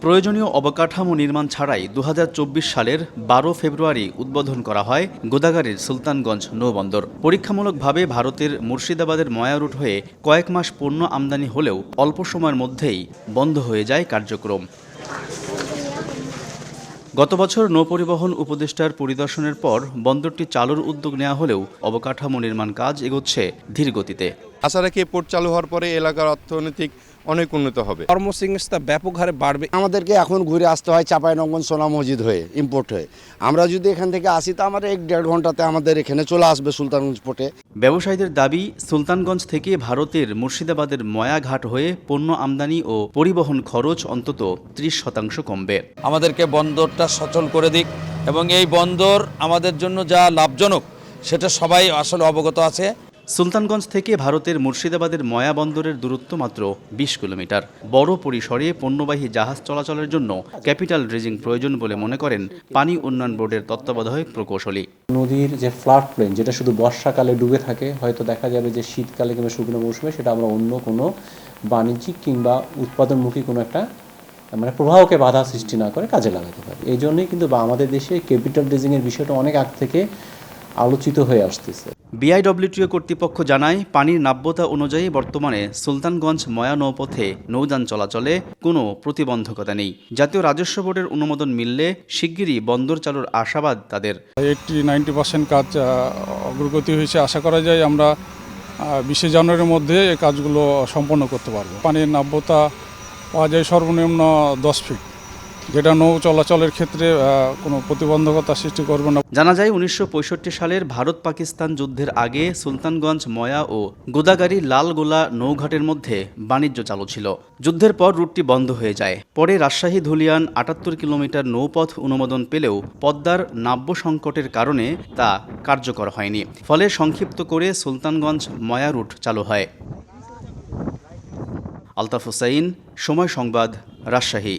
প্রয়োজনীয় অবকাঠামো নির্মাণ ছাড়াই ২০২৪ সালের ১২ ফেব্রুয়ারি উদ্বোধন করা হয় গোদাগাড়ীর সুলতানগঞ্জ নৌবন্দর। পরীক্ষামূলকভাবে ভারতের মুর্শিদাবাদের ময়া রুট হয়ে কয়েক মাস পণ্য আমদানি হলেও অল্প সময়ের মধ্যেই বন্ধ হয়ে যায় কার্যক্রম। গত বছর নৌপরিবহন উপদেষ্টার পরিদর্শনের পর বন্দরটি চালুর উদ্যোগ নেওয়া হলেও অবকাঠামো নির্মাণ কাজ এগোচ্ছে ধীর গতিতে। আশা রাখি পোর্ট চালু হওয়ার পরে এলাকার অর্থনৈতিক অনেক উন্নত হবে, কর্মসংস্থান ব্যাপক হারে বাড়বে। আমাদেরকে এখন ঘুরে আসতে হয় চাঁপাইনবাবগঞ্জ সোনা মসজিদ হয়ে ইম্পোর্ট হয়ে। আমরা যদি এখান থেকে আসি তো আমাদের ১-১.৫ ঘন্টাতে আমাদের এখানে চলে আসবে সুলতানগঞ্জ পোর্টে। ব্যবসায়ীদের দাবি, সুলতানগঞ্জ থেকে ভারতের মুর্শিদাবাদের ময়া ঘাট হয়ে পণ্য আমদানি ও পরিবহন খরচ অন্তত ৩০% কমবে। আমাদেরকে বন্দরটা সচল করে দিক এবং এই বন্দর আমাদের জন্য যা লাভজনক সেটা সবাই আসলে অবগত আছে। সুলতানগঞ্জ থেকে ভারতের মুর্শিদাবাদের ময়া বন্দরের দূরত্ব মাত্র ২০ কিলোমিটার। বড় পরিসরে পণ্যবাহী জাহাজ চলাচলের জন্য ক্যাপিটাল ড্রেজিং প্রয়োজন বলে মনে করেন পানি উন্নয়ন বোর্ডের তত্ত্বাবধায়ক প্রকৌশলী। নদীর যে ফ্লাড প্লেন, যেটা শুধু বর্ষাকালে ডুবে থাকে, হয়তো দেখা যাবে যে শীতকালে কিংবা শুকনো মৌসুমে সেটা আমরা অন্য কোনো বাণিজ্যিক কিংবা উৎপাদনমুখী কোনো একটা প্রবাহকে বাধা সৃষ্টি না করে কাজে লাগাতে পারি। এই জন্যই কিন্তু আমাদের দেশে ক্যাপিটাল ড্রেজিংয়ের বিষয়টা অনেক আগ থেকে আলোচিত হয়ে আসতেছে। বিআইডব্লিউটিও কর্তৃপক্ষ জানায়, পানির নাব্যতা অনুযায়ী বর্তমানে সুলতানগঞ্জ ময়া নৌপথে নৌযান চলাচলে কোনো প্রতিবন্ধকতা নেই। জাতীয় রাজস্ব বোর্ডের অনুমোদন মিললে শিগগিরই বন্দর চালুর আশাবাদ তাদের। 80-90% কাজ অগ্রগতি হয়েছে। আশা করা যায় আমরা 20 জানুয়ারির মধ্যে এই কাজগুলো সম্পন্ন করতে পারবো। পানির নাব্যতা পাওয়া যায় সর্বনিম্ন 10 ফিট, যেটা নৌ চলাচলের ক্ষেত্রে কোনো প্রতিবন্ধকতা সৃষ্টি করবে না। জানা যায় ১৯৬৫ সালের ভারত পাকিস্তান যুদ্ধের আগে সুলতানগঞ্জ ময়া ও গোদাগাড়ী লালগোলা নৌঘাটের মধ্যে বাণিজ্য চালু ছিল। যুদ্ধের পর রুটটি বন্ধ হয়ে যায়। পরে রাজশাহী ধুলিয়ান ৭৮ কিলোমিটার নৌপথ অনুমোদন পেলেও পদ্মার নাব্য সংকটের কারণে তা কার্যকর হয়নি। ফলে সংক্ষিপ্ত করে সুলতানগঞ্জ ময়া রুট চালু হয়। আলতাফ হুসাইন, সময় সংবাদ, রাজশাহী।